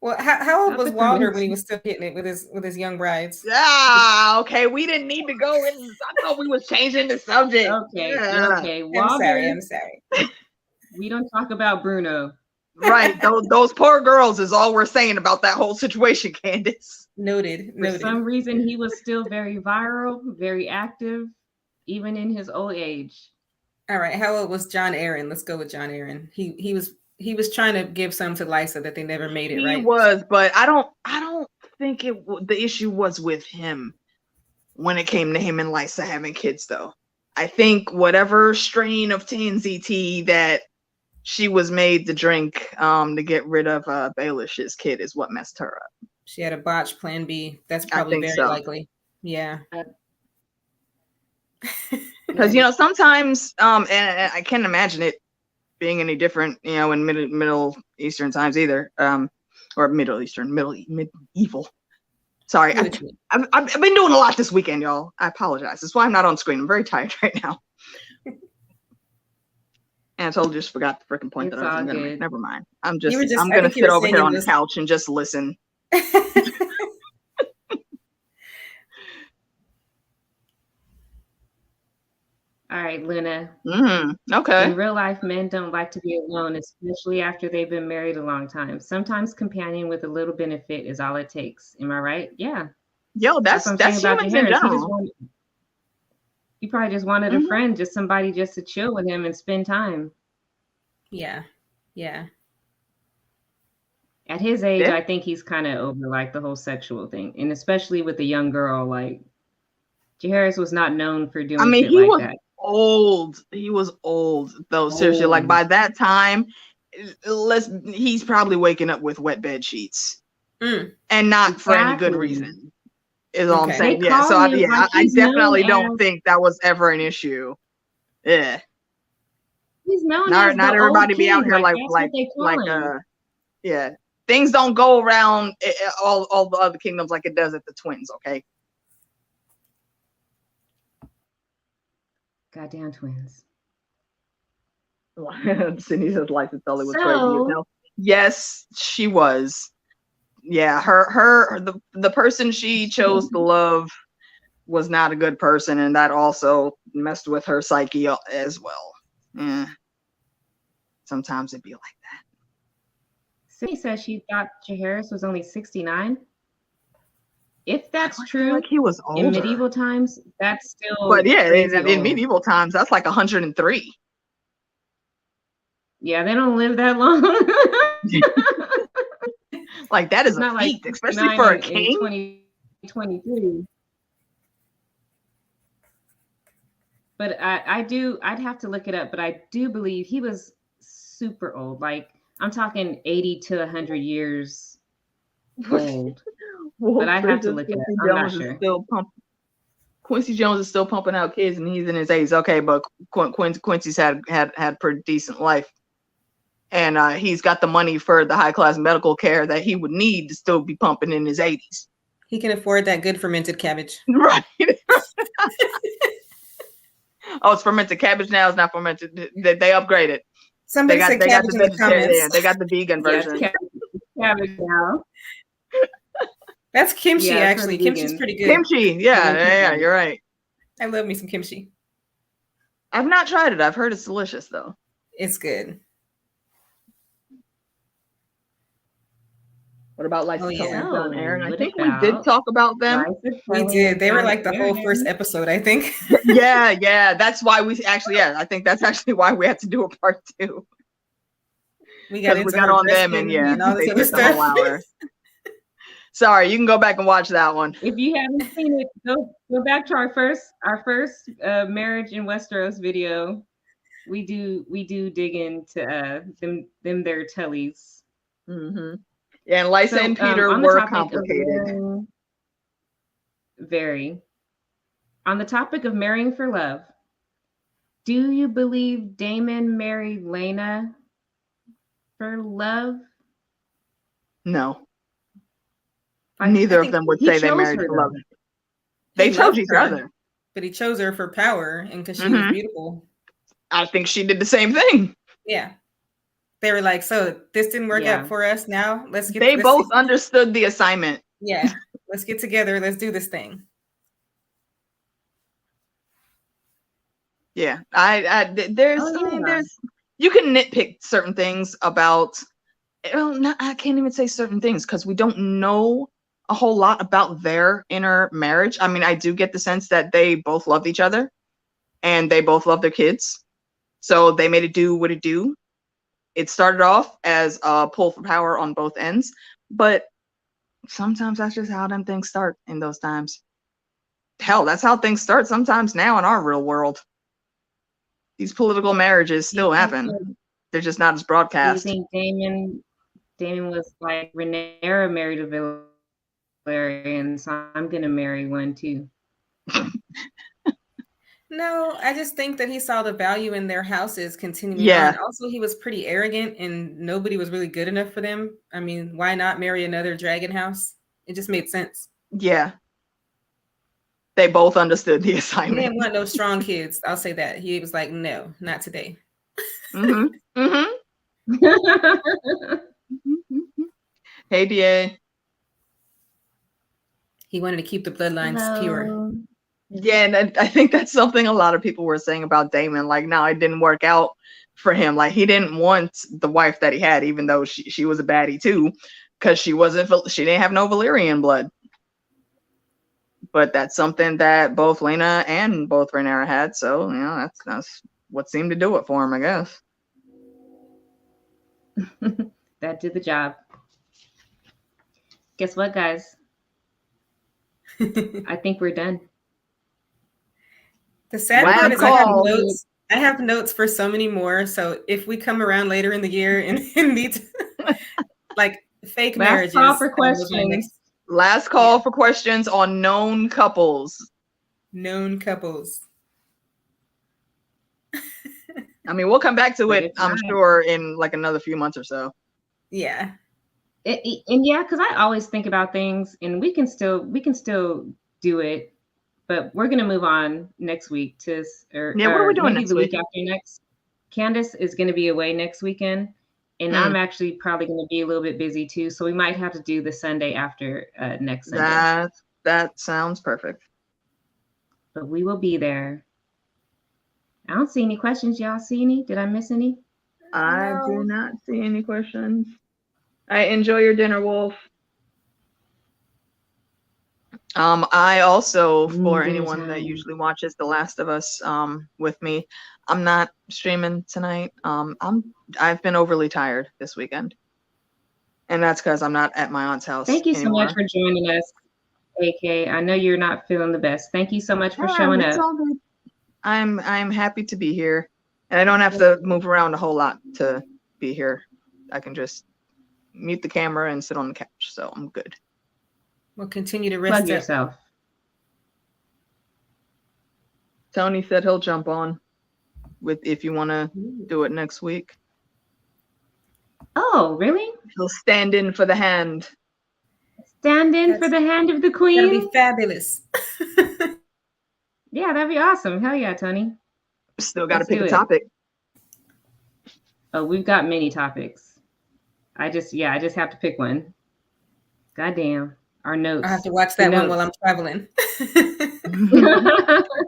Well, how old was Walter when he was still getting it with his young brides? Yeah, okay. We didn't need to go in. I thought we was changing the subject. Okay. Walter, I'm sorry. We don't talk about Bruno. Right. Those poor girls is all we're saying about that whole situation, Candace. Noted. For some reason, he was still very viral, very active, even in his old age. All right. How old was John Aaron? Let's go with John Aaron. He was trying to give some to Lysa that they never made it, right? He was, but I don't think the issue was with him when it came to him and Lysa having kids, though. I think whatever strain of TNZT that she was made to drink to get rid of Baelish's kid is what messed her up. She had a botched plan B. That's probably very likely. Yeah. Because sometimes and I can't imagine it being any different, in Middle Eastern times either, or Middle Eastern, medieval. Sorry, I've been doing a lot this weekend, y'all. I apologize. That's why I'm not on screen. I'm very tired right now. And I totally just forgot the freaking point that I was going to make. Never mind. I'm going to sit over here on the couch and just listen. All right, Luna. Okay. In real life, men don't like to be alone, especially after they've been married a long time. Sometimes companion with a little benefit is all it takes. Am I right? Yeah. Yo, that's humans in general. He probably just wanted a friend, just somebody just to chill with him and spend time. Yeah. At his age, I think he's kind of over like the whole sexual thing, and especially with a young girl. Like Jaehaerys was not known for doing shit like that. He was old though. Seriously, like by that time, he's probably waking up with wet bed sheets, and not for any good reason. Is all I'm Okay. They saying. Yeah. So call him like I he's known definitely don't as think that was ever an issue. Yeah. he's known as Not the old everybody be out king. here Like that's what they call him. yeah. Things don't go around all the other kingdoms like it does at the twins, okay? Goddamn twins. Sydney says life is totally was crazy. So Yes, she was. Yeah, the person she chose to love was not a good person, and that also messed with her psyche as well. Yeah. Sometimes it'd be like that. Sydney says she thought Jaehaerys was only 69. If that's I feel true, like he was in older. medieval times, that's still But yeah, crazy in old. medieval times, that's like 103. Yeah, they don't live that long. Like that is Not a like feat, especially for a king. 2023. But I'd have to look it up, but I do believe he was super old. Like I'm talking 80 to 100 years old. Well, But I'd have to look it up. I'm not sure. Quincy Jones is still pumping out kids, and he's in his 80s. Okay, but Quincy's had pretty decent life, and he's got the money for the high class medical care that he would need to still be pumping in his 80s. He can afford that good fermented cabbage. Right. Oh, it's fermented cabbage now. It's not fermented. They upgraded. Somebody said cabbage in the comments. Yeah, they got the vegan version. Yeah, cabbage now. That's kimchi, Yeah, actually. Kimchi's pretty good. Kimchi, yeah, you're right. I love me some kimchi. I've not tried it. I've heard it's delicious, though. It's good. What about Lights Oh, of Color yeah. down, Aaron? I What think we about did talk about them. We did. They were like the whole Aaron? first episode, I think. Yeah. That's why we actually, I think that's actually why we had to do a part 2. We got on them, and all they this other took the whole stuff. hour. Sorry, you can go back and watch that one. If you haven't seen it, go back to our first marriage in Westeros video. We do dig into them their tellies. Mm-hmm. Yeah, and Lysa and Peter were complicated. Very. On the topic of marrying for love, do you believe Daemon married Laena for love? No. Neither of them would say they married for love. They chose each other. But he chose her for power and because she was beautiful. I think she did the same thing. Yeah. They were like, so this didn't work out for us now. They both understood the assignment. Yeah. Let's get together. Let's do this thing. Yeah. There's you can nitpick certain things about I can't even say certain things because we don't know a whole lot about their inner marriage. I mean, I do get the sense that they both loved each other and they both love their kids. So they made it do what it do. It started off as a pull for power on both ends, but sometimes that's just how them things start in those times. Hell, that's how things start sometimes now in our real world. These political marriages still happen. They're just not as broadcast. Do you think Daemon was like Rhaenyra married a Valyrian, so I'm gonna marry one too. No, I just think that he saw the value in their houses continuing on. Also, he was pretty arrogant and nobody was really good enough for them. I mean, why not marry another dragon house? It just made sense. Yeah. They both understood the assignment. He didn't want no strong kids. I'll say that. He was like, no, not today. Hey, DA. He wanted to keep the bloodlines pure. Yeah, and I think that's something a lot of people were saying about Daemon. Like, no, it didn't work out for him. Like, he didn't want the wife that he had, even though she was a baddie too, because she didn't have no Valyrian blood. But that's something that both Laena and both Rhaenyra had. So, that's what seemed to do it for him, I guess. That did the job. Guess what, guys? I think we're done. The sad part is I have notes for so many more. So if we come around later in the year and need to, like fake marriages, call for questions. Last call for questions on known couples. Known couples. I mean, we'll come back to But it, if I'm not, sure, in like another few months or so. Yeah. and yeah, because I always think about things, and we can still do it, but we're gonna move on next week to, Yeah, what are we or doing maybe next the week week? after next. Candace is gonna be away next weekend, and I'm actually probably gonna be a little bit busy too, so we might have to do the Sunday after next Sunday. That sounds perfect. But we will be there. I don't see any questions. Y'all see any? Did I miss any? I do No. not see any questions. I enjoy your dinner, Wolf. I also, for Dinner anyone that time. usually watches The Last of Us with me, I'm not streaming tonight. I've been overly tired this weekend, and that's because I'm not at my aunt's house Thank you so much anymore. for joining us, AK. I know you're not feeling the best. Thank you so much for showing It's up. all good. I'm happy to be here, and I don't have to move around a whole lot to be here. I can just mute the camera and sit on the couch, so I'm good. We'll continue to rest Plug yourself. Tony said he'll jump on with if you want to do it next week. Oh, really? He'll stand in for the hand. Stand in for the hand of the queen? That'll be fabulous. Yeah, that'd be awesome. Hell yeah, Tony. Still got to Let's pick do a it. topic. Oh, we've got many topics. I just have to pick one. Goddamn. Our notes. I have to watch that one while I'm traveling.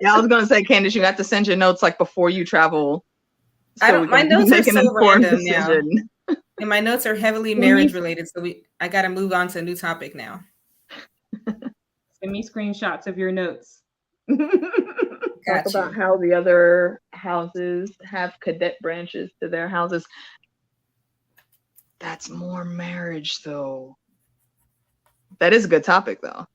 Yeah, I was gonna say, Candace, you got to send your notes like before you travel. So my notes are so random decision. now. And my notes are heavily marriage related, so I got to move on to a new topic now. Send me screenshots of your notes. Talk about how the other houses have cadet branches to their houses. That's more marriage, though. That is a good topic, though.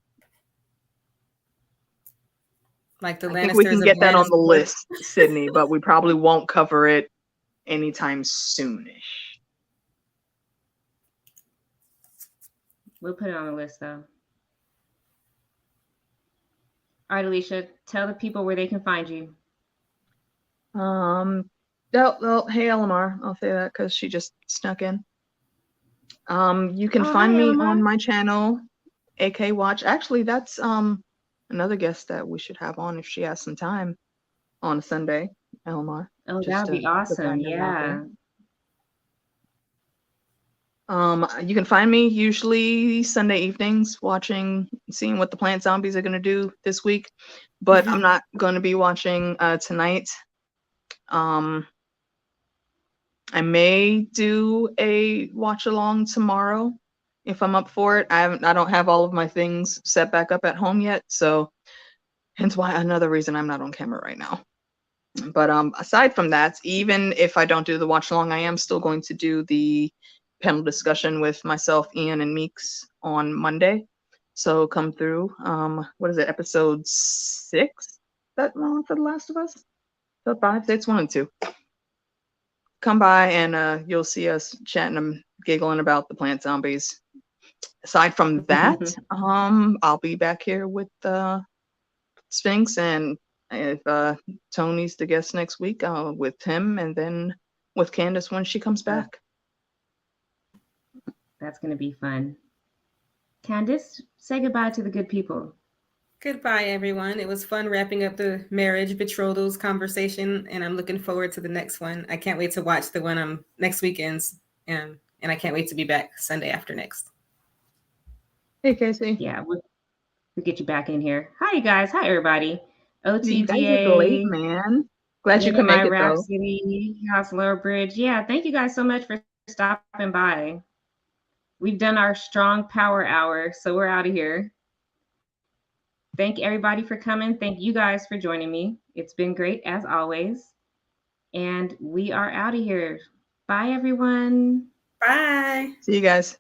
Like the Lannisters. I think we can get that on the list, Sydney, but we probably won't cover it anytime soonish. We'll put it on the list, though. All right, Alicia, tell the people where they can find you. Hey, Elamar, I'll say that because she just snuck in. You can find me on my channel, AK Watch. Actually, that's another guest that we should have on if she has some time on a Sunday, Elamar. Oh, that'd be awesome. Yeah. You can find me usually Sunday evenings seeing what the plant zombies are going to do this week, but I'm not going to be watching tonight. I may do a watch along tomorrow if I'm up for it. I don't have all of my things set back up at home yet, so hence why another reason I'm not on camera right now. But aside from that, even if I don't do the watch along, I am still going to do the panel discussion with myself, Ian, and Meeks on Monday. So come through. What is it? Episode 6? That one for The Last of Us? So 5, 6, 1, and 2. Come by and you'll see us chatting and giggling about the plant zombies. Aside from that, I'll be back here with Sphinx, and if Tony's the guest next week, with him, and then with Candace when she comes back. That's going to be fun. Candace, say goodbye to the good people. Goodbye, everyone. It was fun wrapping up the marriage betrothals conversation, and I'm looking forward to the next one. I can't wait to watch the one next weekend's, and I can't wait to be back Sunday after next. Hey, Casey. Yeah, we'll get you back in here. Hi, you guys. Hi, everybody. OTDA. You guys are late, man. Glad you could make it, though. Rhapsody, House Lower Bridge. Yeah, thank you guys so much for stopping by. We've done our strong power hour, so we're out of here. Thank everybody for coming. Thank you guys for joining me. It's been great as always. And we are out of here. Bye, everyone. Bye. See you guys.